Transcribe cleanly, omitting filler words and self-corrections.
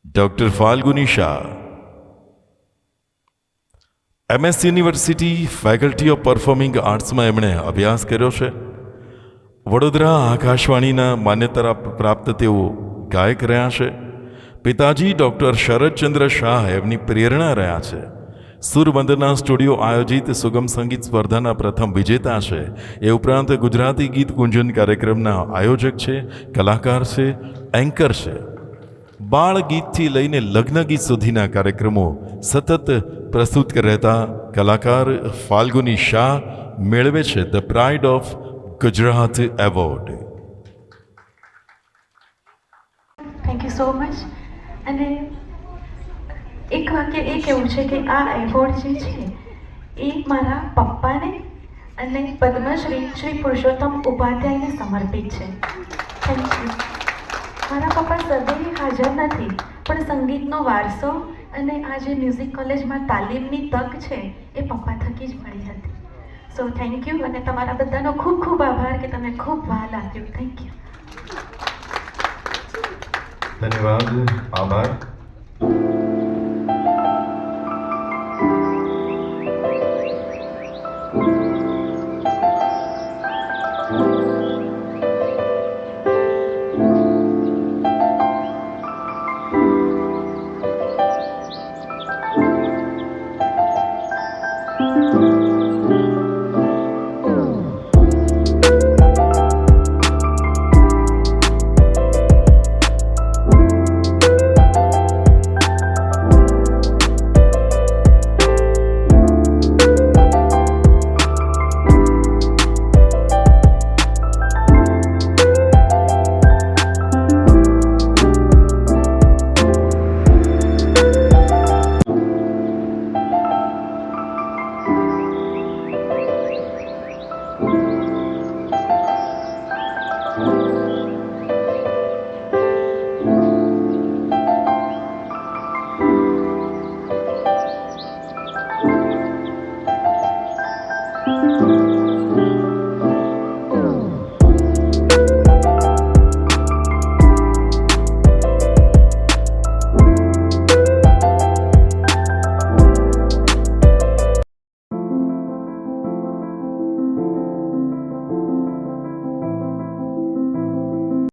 Doctor Falguni Shah, MS university faculty of performing આર્ટ્સમાં એમણે અભ્યાસ કર્યો છે. વડોદરા આકાશવાણીના માન્યતા પ્રાપ્ત તેઓ ગાયક રહ્યા છે. પિતાજી ડૉક્ટર શરદચંદ્ર શાહ એમની પ્રેરણા રહ્યા છે. સુરવંદના સ્ટુડિયો આયોજિત સુગમ સંગીત સ્પર્ધાના પ્રથમ વિજેતા છે. એ ઉપરાંત ગુજરાતી ગીત ગુંજન કાર્યક્રમના આયોજક છે, કલાકાર છે, એન્કર છે. બાળ ગીતથી લઈને લગ્ન ગીત સુધીના કાર્યક્રમો સતત પ્રસ્તુત રહેતા કલાકાર ફાલ્ગુની શાહ મેળવે છે the pride of Gujarat award. Thank you so much. અને એક વાક્ય એ કહેવું છે કે આ એવોર્ડ જે છે એ મારા પપ્પાને અને પદ્મશ્રી શ્રી પુરુષોત્તમ ઉપાધ્યાયને સમર્પિત છે. Thank you. મારા પપ્પા સદૈવ હાજર નથી, પણ સંગીતનો વારસો અને આ જે મ્યુઝિક કોલેજમાં તાલીમની તક છે એ પપ્પા થકી જ મળી હતી. So thank you. અને તમારા બધાનો ખૂબ ખૂબ આભાર કે તમે ખૂબ વહાલ આપ્યું. Thank you. ધન્યવાદ, આભાર.